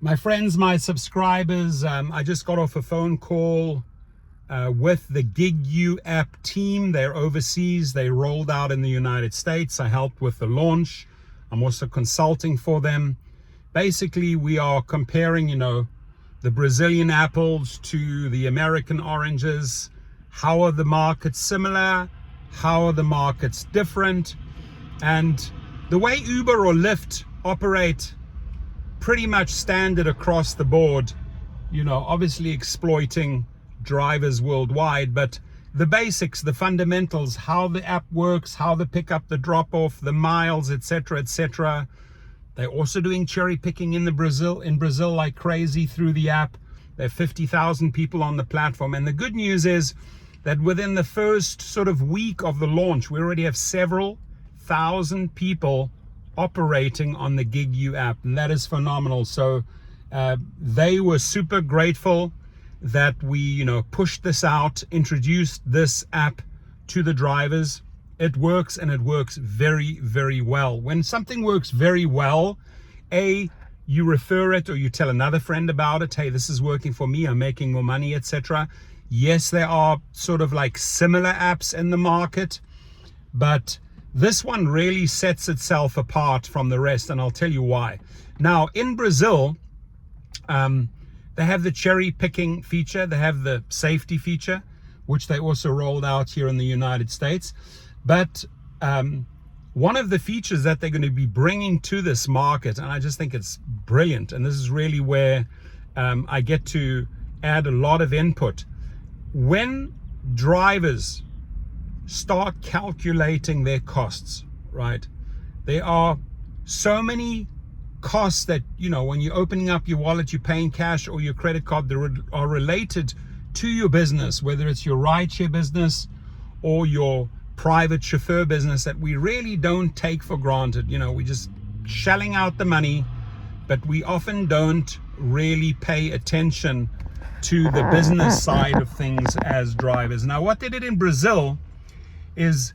My friends, my subscribers, I just got off a phone call with the GetUpside app team. They're overseas. They rolled out in the United States. I helped with the launch. I'm also consulting for them. Basically, we are comparing, the Brazilian apples to the American oranges. How are the markets similar? How are the markets different? And the way Uber or Lyft operate, pretty much standard across the board, obviously exploiting drivers worldwide, but the basics, the fundamentals, how the app works, how the pick up, the drop off, the miles, etc., etc. They're also doing cherry picking in Brazil like crazy through the app. There are 50,000 people on the platform, and the good news is that within the first sort of week of the launch, we already have several thousand people operating on the GetUpside app, and that is phenomenal. So they were super grateful that we pushed this out, introduced this app to the drivers. It works, and it works very, very well. When something works very well, you refer it or you tell another friend about it. Hey, this is working for me, I'm making more money, etc. Yes, there are sort of like similar apps in the market, but this one really sets itself apart from the rest, and I'll tell you why. Now, in Brazil, they have the cherry picking feature. They have the safety feature, which they also rolled out here in the United States. But one of the features that they're going to be bringing to this market, and I just think it's brilliant, and this is really where I get to add a lot of input. When drivers start calculating their costs, right? There are so many costs that, when you're opening up your wallet, you're paying cash or your credit card, that are related to your business, whether it's your rideshare business or your private chauffeur business, that we really don't take for granted. We're just shelling out the money, but we often don't really pay attention to the business side of things as drivers. Now, what they did in Brazil is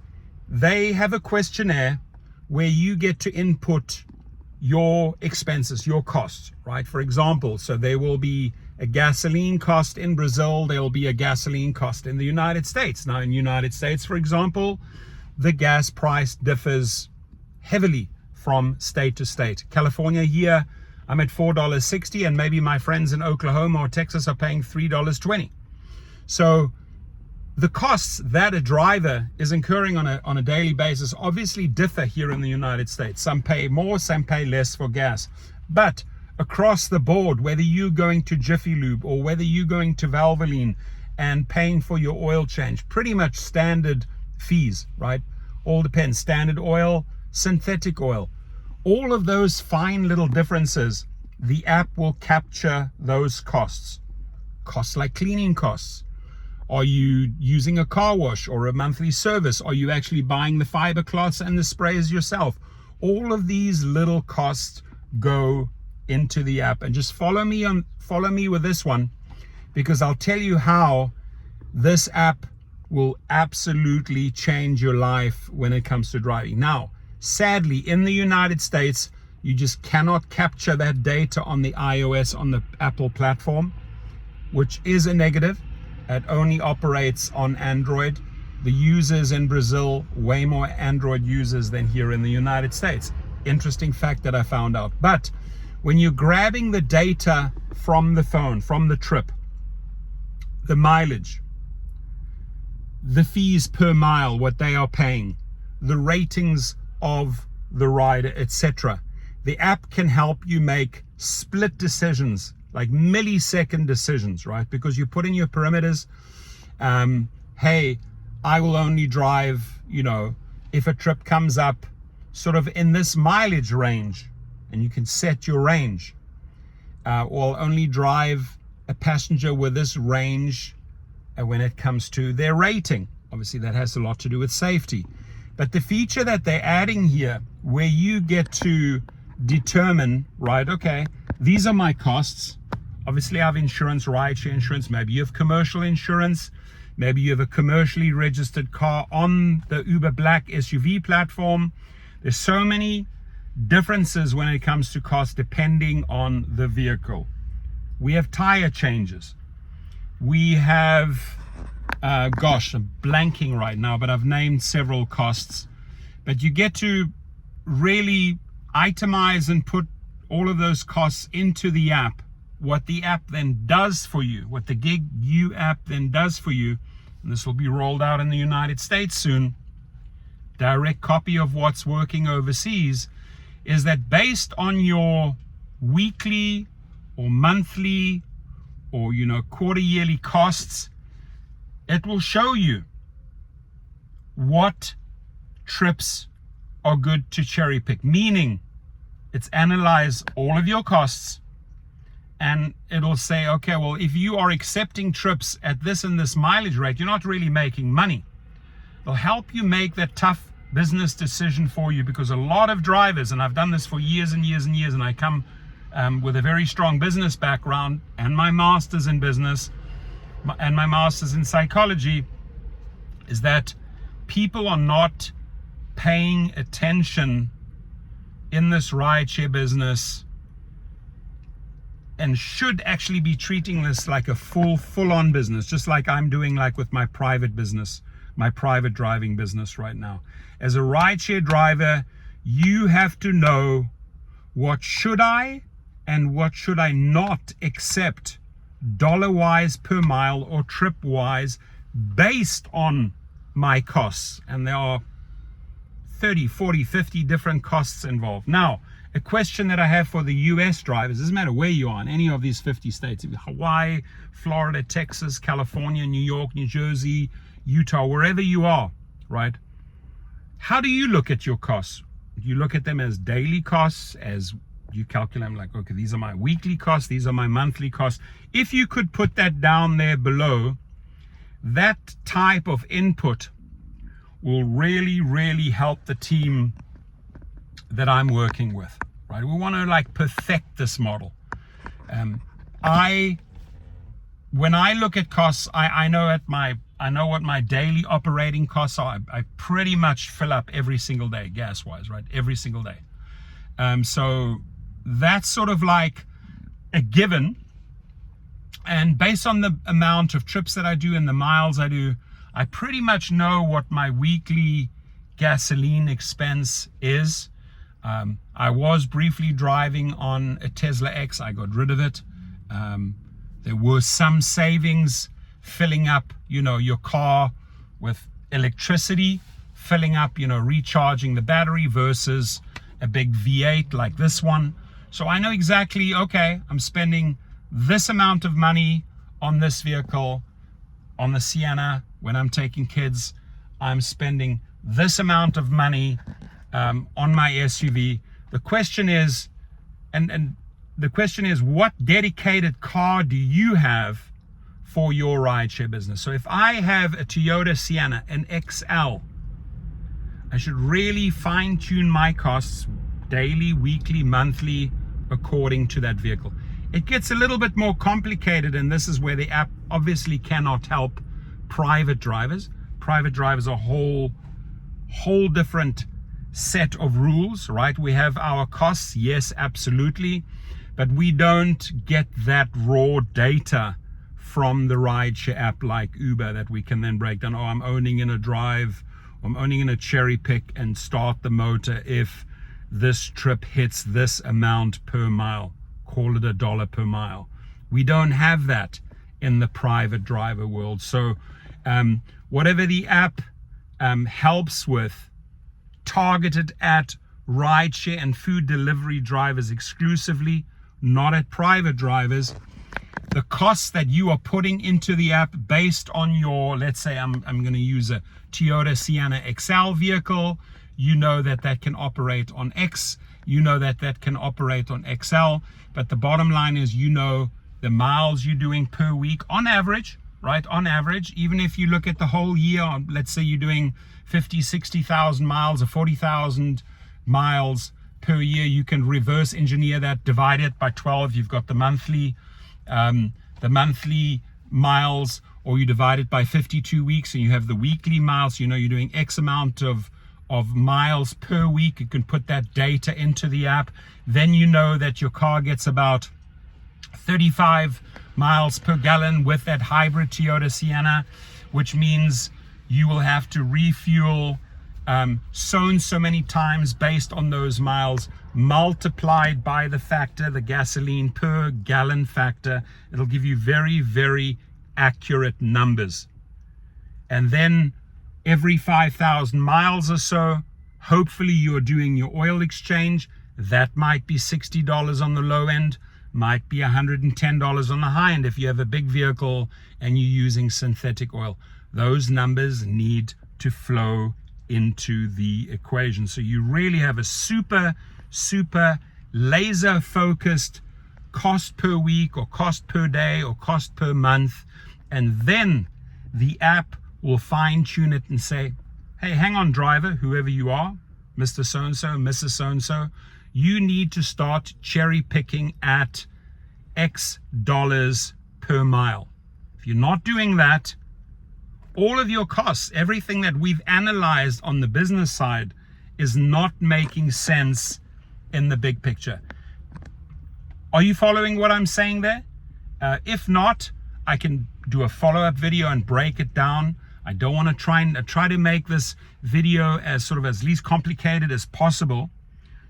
they have a questionnaire where you get to input your expenses, your costs, right? For example, so there will be a gasoline cost in Brazil, there will be a gasoline cost in the United States. Now, in the United States, for example, the gas price differs heavily from state to state. California here, I'm at $4.60, and maybe my friends in Oklahoma or Texas are paying $3.20. So the costs that a driver is incurring on a daily basis obviously differ here in the United States. Some pay more, some pay less for gas. But across the board, whether you're going to Jiffy Lube or whether you're going to Valvoline and paying for your oil change, pretty much standard fees, right? All depends. Standard oil, synthetic oil. All of those fine little differences, the app will capture those costs. Costs like cleaning costs. Are you using a car wash or a monthly service? Are you actually buying the fiber cloths and the sprays yourself? All of these little costs go into the app. And just follow me with this one, because I'll tell you how this app will absolutely change your life when it comes to driving. Now, sadly, in the United States, you just cannot capture that data on the iOS, on the Apple platform, which is a negative. It only operates on Android. The users in Brazil, way more Android users than here in the United States. Interesting fact that I found out. But when you're grabbing the data from the phone, from the trip, the mileage, the fees per mile, what they are paying, the ratings of the rider, etc., the app can help you make split decisions, like millisecond decisions, right? Because you put in your parameters. Hey, I will only drive, if a trip comes up sort of in this mileage range, and you can set your range, or only drive a passenger with this range when it comes to their rating. Obviously, that has a lot to do with safety. But the feature that they're adding here, where you get to determine, right, okay, these are my costs. Obviously, I have insurance, rideshare insurance. Maybe you have commercial insurance. Maybe you have a commercially registered car on the Uber Black SUV platform. There's so many differences when it comes to cost depending on the vehicle. We have tire changes. We have, I'm blanking right now, but I've named several costs. But you get to really itemize and put all of those costs into the app. What the app then does for you, what the GetUpside app then does for you, and this will be rolled out in the United States soon, direct copy of what's working overseas, is that based on your weekly or monthly or quarter yearly costs, it will show you what trips are good to cherry pick, meaning it's analyze all of your costs, and it'll say, okay, well, if you are accepting trips at this and this mileage rate, you're not really making money. It'll help you make that tough business decision for you, because a lot of drivers, and I've done this for years and years and years, and I come with a very strong business background and my master's in business and my master's in psychology, is that people are not paying attention in this rideshare business and should actually be treating this like a full-on business, just like I'm doing, like with my private business, my private driving business right now. As a rideshare driver, you have to know what should I and what should I not accept dollar-wise per mile or trip-wise based on my costs. And there are 30, 40, 50 different costs involved. Now, a question that I have for the US drivers, doesn't matter where you are in any of these 50 states, Hawaii, Florida, Texas, California, New York, New Jersey, Utah, wherever you are, right? How do you look at your costs? Do you look at them as daily costs, as you calculate them like, okay, these are my weekly costs, these are my monthly costs? If you could put that down there below, that type of input will really, really help the team that I'm working with, right? We want to like perfect this model. When I look at costs, I know what my daily operating costs are. I pretty much fill up every single day, gas-wise, right? Every single day. So that's sort of like a given. And based on the amount of trips that I do and the miles I do, I pretty much know what my weekly gasoline expense is. I was briefly driving on a Tesla X. I got rid of it. There were some savings filling up, your car with electricity, filling up, recharging the battery versus a big V8 like this one. So I know exactly, okay, I'm spending this amount of money on this vehicle. On the Sienna, when I'm taking kids, I'm spending this amount of money on my SUV. The question is, and the question is, what dedicated car do you have for your rideshare business? So if I have a Toyota Sienna, an XL, I should really fine tune my costs daily, weekly, monthly, according to that vehicle. It gets a little bit more complicated, and this is where the app obviously cannot help private drivers. Private drivers are a whole different set of rules, right? We have our costs, yes, absolutely, but we don't get that raw data from the rideshare app like Uber that we can then break down. Oh, I'm owning in a drive, I'm owning in a cherry pick and start the motor if this trip hits this amount per mile. Call it $1 per mile. We don't have that in the private driver world. So whatever the app helps with, targeted at rideshare and food delivery drivers exclusively, not at private drivers. The costs that you are putting into the app based on your, let's say I'm going to use a Toyota Sienna XL vehicle, that can operate on X, that can operate on XL, but the bottom line is, the miles you're doing per week on average, right? On average, even if you look at the whole year, let's say you're doing 50, 60,000 miles or 40,000 miles per year, you can reverse engineer that, divide it by 12. You've got the monthly miles, or you divide it by 52 weeks and you have the weekly miles. You're doing X amount of of miles per week. You can put that data into the app. Then you know that your car gets about 35 miles per gallon with that hybrid Toyota Sienna, which means you will have to refuel so and so many times based on those miles, multiplied by the factor, the gasoline per gallon factor. It'll give you very, very accurate numbers. And then every 5,000 miles or so, hopefully you're doing your oil exchange. That might be $60 on the low end, might be $110 on the high end if you have a big vehicle and you're using synthetic oil. Those numbers need to flow into the equation. So you really have a super laser focused cost per week or cost per day or cost per month. And then the app will fine tune it and say, hey, hang on, driver, whoever you are, Mr. So-and-so, Mrs. So-and-so, you need to start cherry picking at X dollars per mile. If you're not doing that, all of your costs, everything that we've analyzed on the business side, is not making sense in the big picture. Are you following what I'm saying there? If not, I can do a follow-up video and break it down. I don't want to try to make this video as least complicated as possible.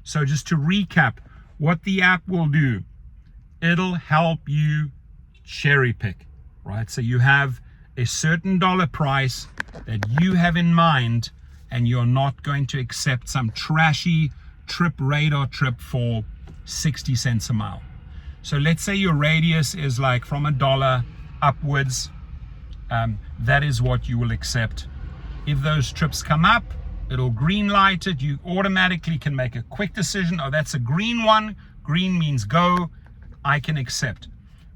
So just to recap, what the app will do, it'll help you cherry pick, right? So you have a certain dollar price that you have in mind, and you're not going to accept some trashy radar trip for 60 cents a mile. So let's say your radius is like from $1 upwards. That is what you will accept. If those trips come up, it'll green light it. You automatically can make a quick decision. Oh, that's a green one. Green means go. I can accept.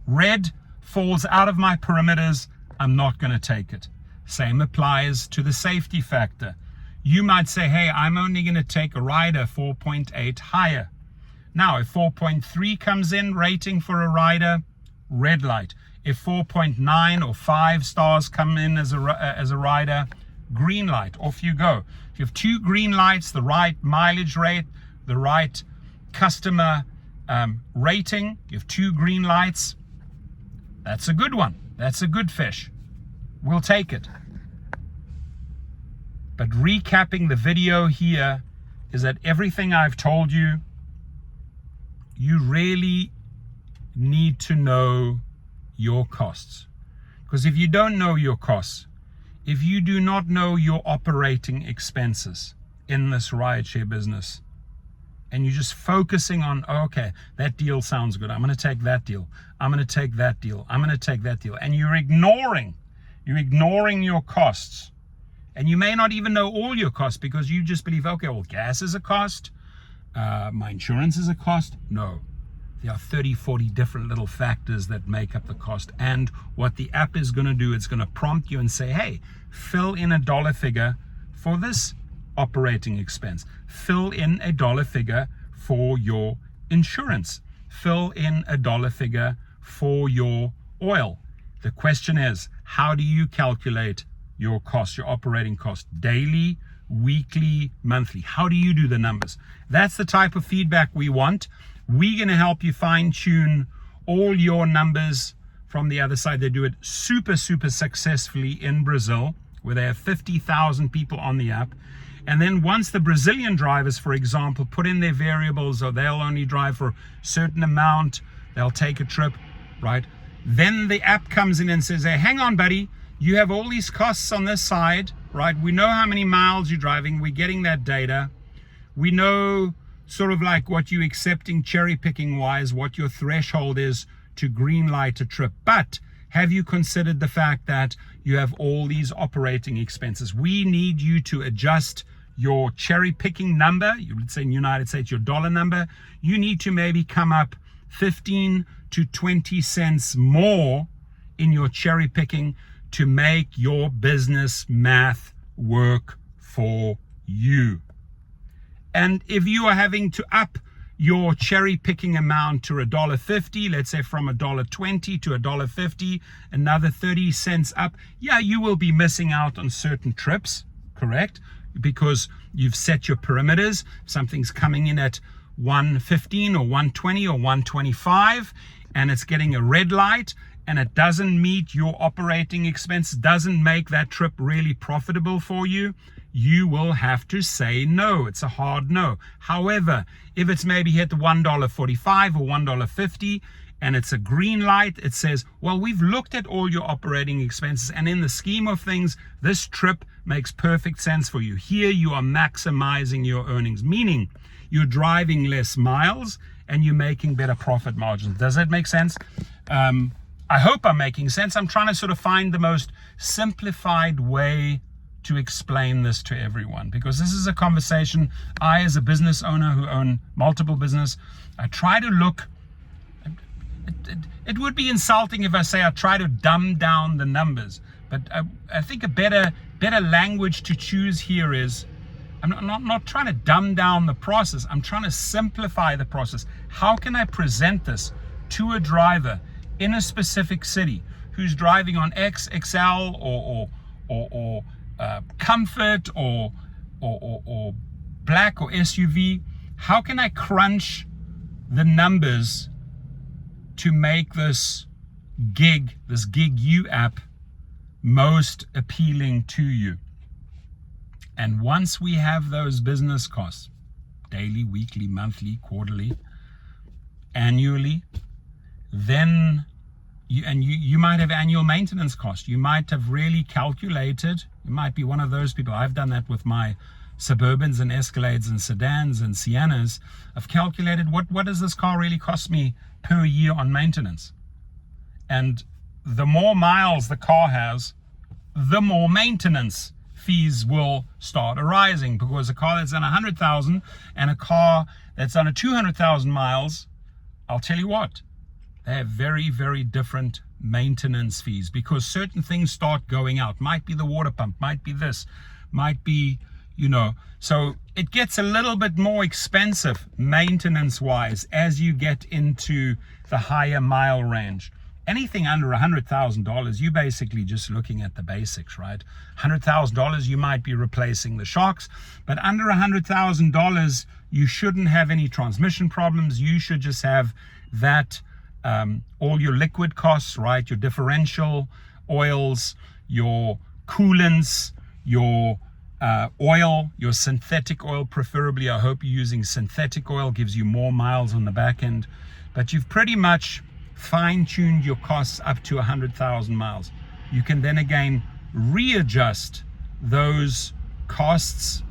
Red falls out of my perimeters. I'm not going to take it. Same applies to the safety factor. You might say, hey, I'm only going to take a rider 4.8 higher. Now, if 4.3 comes in rating for a rider, red light. If 4.9 or 5 stars come in as a rider, green light. Off you go. If you have 2 green lights, the right mileage rate, the right customer rating, you have 2 green lights, that's a good one. That's a good fish. We'll take it. But recapping the video here is that everything I've told you, you really need to know your costs. Because if you don't know your costs, if you do not know your operating expenses in this rideshare business, and you're just focusing on, oh, okay, that deal sounds good, I'm going to take that deal, I'm going to take that deal, I'm going to take that deal, and you're ignoring your costs, and you may not even know all your costs because you just believe, okay, well, gas is a cost, my insurance is a cost. No, there are 30, 40 different little factors that make up the cost. And what the app is going to do, it's going to prompt you and say, hey, fill in a dollar figure for this operating expense. Fill in a dollar figure for your insurance. Fill in a dollar figure for your oil. The question is, how do you calculate your cost, your operating cost? Daily, weekly, monthly? How do you do the numbers? That's the type of feedback we want. We're going to help you fine tune all your numbers from the other side. They do it super successfully in Brazil, where they have 50,000 people on the app. And then once the Brazilian drivers, for example, put in their variables, or they'll only drive for a certain amount, they'll take a trip, right? Then the app comes in and says, hey, hang on, buddy, you have all these costs on this side, right? We know how many miles you're driving. We're getting that data. We know sort of like what you're accepting cherry picking wise, what your threshold is to green light a trip. But have you considered the fact that you have all these operating expenses? We need you to adjust your cherry picking number. You would say in the United States, your dollar number. You need to maybe come up 15 to 20 cents more in your cherry picking to make your business math work for you. And if you are having to up your cherry picking amount to $1.50, let's say from $1.20 to $1.50, another 30 cents up, yeah, you will be missing out on certain trips, correct? because you've set your perimeters. Something's coming in at 115 or 120 or 125 and it's getting a red light and it doesn't meet your operating expense, doesn't make that trip really profitable for you, you will have to say no. It's a hard no. However, if it's maybe hit $1.45 or $1.50 and it's a green light, it says, well, we've looked at all your operating expenses and in the scheme of things, this trip makes perfect sense for you. Here you are maximizing your earnings, meaning you're driving less miles and you're making better profit margins. Does that make sense? I hope I'm making sense. I'm trying to sort of find the most simplified way to explain this to everyone, because this is a conversation I, as a business owner who own multiple business, I try to look, it would be insulting if I say I try to dumb down the numbers, but I think a better language to choose here is, I'm not trying to dumb down the process. I'm trying to simplify the process. How can I present this to a driver in a specific city who's driving on X, XL, or Comfort, or Black or SUV? How can I crunch the numbers to make this GetUpside app most appealing to you? And once we have those business costs, daily, weekly, monthly, quarterly, annually, then you might have annual maintenance costs. You might have really calculated, you might be one of those people. I've done that with my Suburbans and Escalades and sedans and Siennas. I've calculated what does this car really cost me per year on maintenance. And the more miles the car has, the more maintenance fees will start arising, because a car that's done 100,000 and a car that's done 200,000 miles, I'll tell you what, they have very, very different maintenance fees, because certain things start going out. Might be the water pump, might be this, might be, so it gets a little bit more expensive maintenance wise as you get into the higher mile range. Anything under $100,000, you're basically just looking at the basics, right? $100,000, you might be replacing the shocks, but under $100,000, you shouldn't have any transmission problems. You should just have that, all your liquid costs, right? Your differential oils, your coolants, your oil, your synthetic oil, preferably. I hope you're using synthetic oil, gives you more miles on the back end, but you've pretty much fine-tuned your costs up to 100,000 miles. You can then again readjust those costs,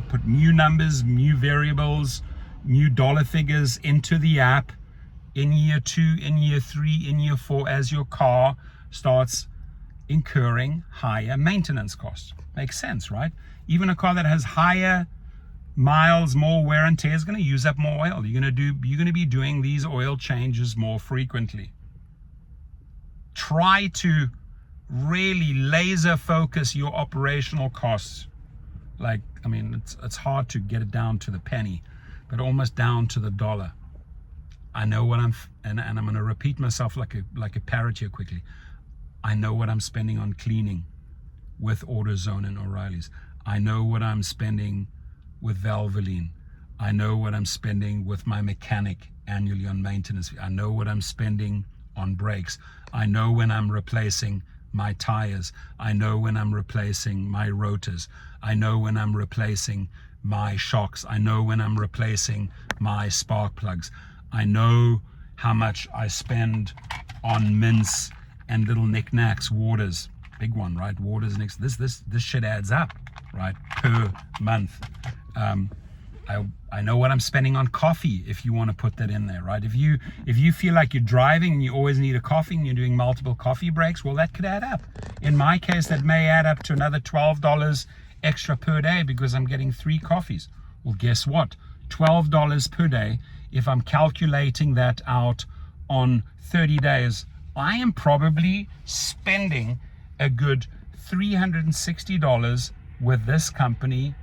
put new numbers, new variables, new dollar figures into the app in year 2, in year 3, in year 4, as your car starts incurring higher maintenance costs. Makes sense, right? Even a car that has higher miles, more wear and tear, is going to use up more oil. You're going to be doing these oil changes more frequently. Try to really laser focus your operational costs. It's hard to get it down to the penny, but almost down to the dollar. I know what I'm going to repeat myself like a parrot here quickly. I know what I'm spending on cleaning with AutoZone and O'Reilly's. I know what I'm spending with Valvoline. I know what I'm spending with my mechanic annually on maintenance. I know what I'm spending on brakes. I know when I'm replacing my tires. I know when I'm replacing my rotors. I know when I'm replacing my shocks. I know when I'm replacing my spark plugs. I know how much I spend on mints and little knickknacks, waters. Big one, right? Waters next. This shit adds up, right? Per month. I know what I'm spending on coffee, if you want to put that in there, right? If you feel like you're driving and you always need a coffee and you're doing multiple coffee breaks, well, that could add up. In my case, that may add up to another $12 extra per day because I'm getting 3 coffees. Well, guess what? $12 per day. If I'm calculating that out on 30 days, I am probably spending a good $360 with this company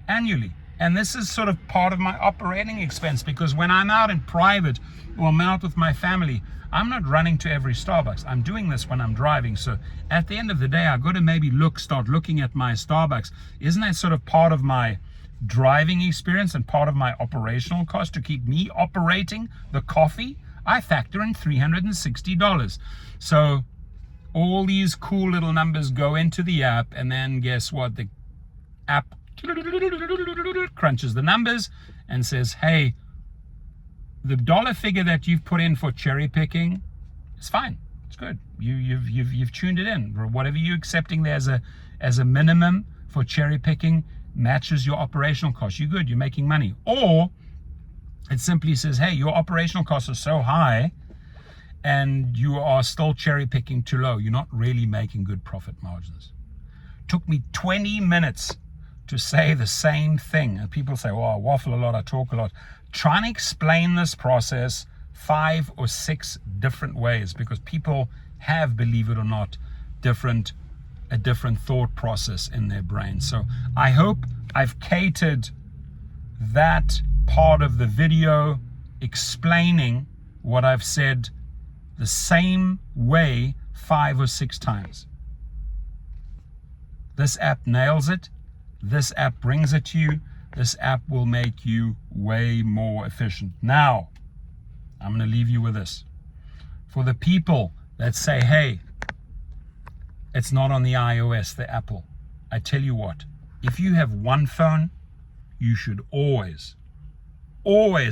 annually. And this is sort of part of my operating expense, because when I'm out in private or I'm out with my family, I'm not running to every Starbucks. I'm doing this when I'm driving. So at the end of the day, I've got to maybe start looking at my Starbucks. Isn't that sort of part of my driving experience and part of my operational cost to keep me operating the coffee? I factor in $360. So all these cool little numbers go into the app, and then guess what? The app crunches the numbers and says, hey, the dollar figure that you've put in for cherry picking is fine. It's good. You've tuned it in. Or whatever you're accepting there as a minimum for cherry picking matches your operational cost. You're good. You're making money. Or it simply says, hey, your operational costs are so high and you are still cherry picking too low. You're not really making good profit margins. Took me 20 minutes to say the same thing. And people say, oh, I waffle a lot, I talk a lot. Try and explain this process 5 or 6 different ways, because people have, believe it or not, a different thought process in their brain. So I hope I've catered that part of the video explaining what I've said the same way 5 or 6 times. This app nails it. This app brings it to you. This app will make you way more efficient. Now, I'm going to leave you with this. For the people that say, hey, it's not on the iOS, the Apple. I tell you what, if you have one phone, you should always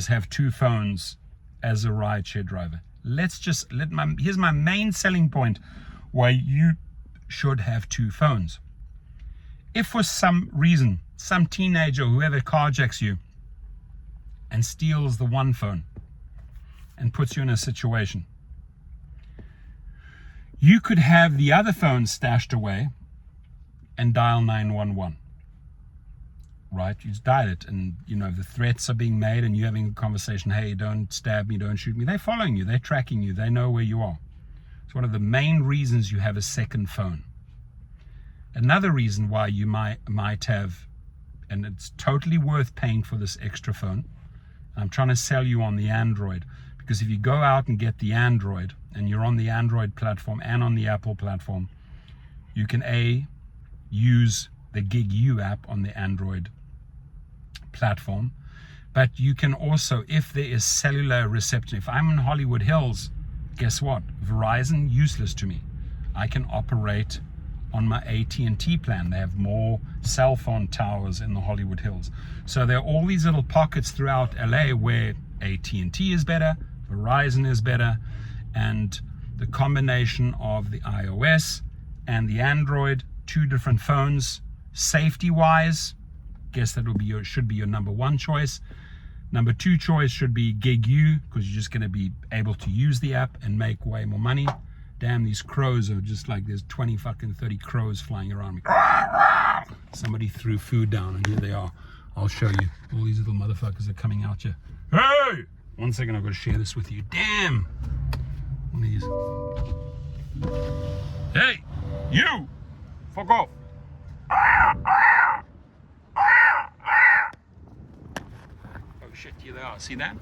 have 2 phones as a rideshare driver. Here's my main selling point why you should have 2 phones. If for some reason, some teenager, whoever carjacks you and steals the one phone and puts you in a situation, you could have the other phone stashed away and dial 911. Right? You just dial it, and the threats are being made and you're having a conversation. Hey, don't stab me, don't shoot me. They're following you, they're tracking you, they know where you are. It's one of the main reasons you have a second phone. Another reason why you might have, and it's totally worth paying for this extra phone. I'm trying to sell you on the Android, because if you go out and get the Android and you're on the Android platform and on the Apple platform, you can use the GetUpside app on the Android platform, but you can also, if there is cellular reception, if I'm in Hollywood Hills, guess what? Verizon, useless to me. I can operate on my AT&T plan. They have more cell phone towers in the Hollywood Hills. So there are all these little pockets throughout LA where AT&T is better, Verizon is better, and the combination of the iOS and the Android, 2 different phones, safety-wise, guess that should be your number 1 choice. Number 2 choice should be GetUpside, because you're just going to be able to use the app and make way more money. Damn, these crows are just like, there's 30 crows flying around me. Somebody threw food down and here they are. I'll show you. All these little motherfuckers are coming out here. Hey! 1 second, I've got to share this with you. Damn! One of these. Hey! You! Fuck off! Oh shit, here they are. See that?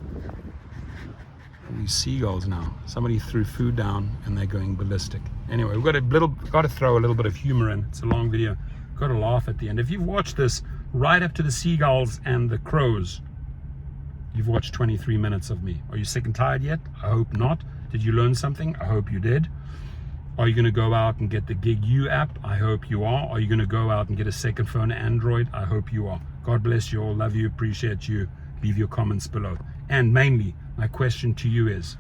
These seagulls now. Somebody threw food down and they're going ballistic. Anyway, we've got to throw a little bit of humor in. It's a long video. Got to laugh at the end. If you've watched this right up to the seagulls and the crows, you've watched 23 minutes of me. Are you sick and tired yet? I hope not. Did you learn something? I hope you did. Are you going to go out and get the GetUpside app? I hope you are. Are you going to go out and get a second phone, Android? I hope you are. God bless you all. Love you. Appreciate you. Leave your comments below. And mainly, my question to you is,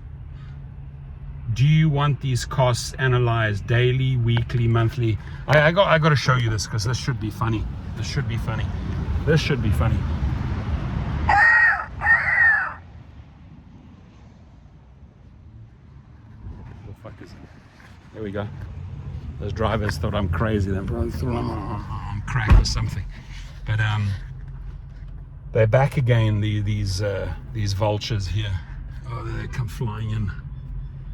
do you want these costs analyzed daily, weekly, monthly? I got to show you this, because this should be funny. This should be funny. This should be funny. What the fuck is it? There we go. Those drivers thought I'm crazy. They probably thought I'm on crack or something. But they're back again. These vultures here. Oh, they come flying in.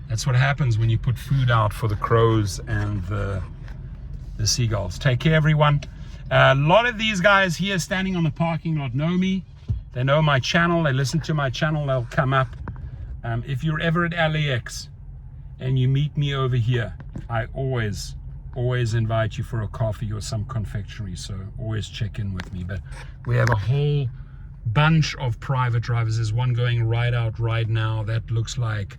That's what happens when you put food out for the crows and the seagulls. Take care, everyone. A lot of these guys here standing on the parking lot know me. They know my channel. They listen to my channel. They'll come up. If you're ever at LAX and you meet me over here, I always invite you for a coffee or some confectionery. So always check in with me. But we have a whole bunch of private drivers. There's one going right out right now. That looks like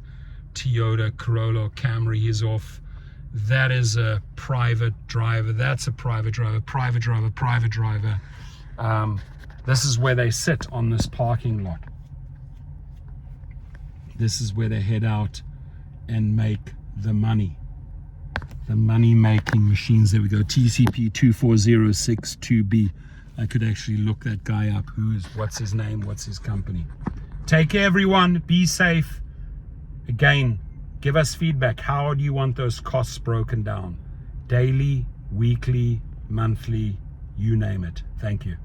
Toyota Corolla or Camry. He's off. That is a private driver. That's a private driver. Private driver. Private driver. This is where they sit on this parking lot. This is where they head out and make the money. The money making machines. There we go. TCP 24062B. I could actually look that guy up. What's his name? What's his company? Take care, everyone. Be safe. Again, give us feedback. How do you want those costs broken down? Daily, weekly, monthly, you name it. Thank you.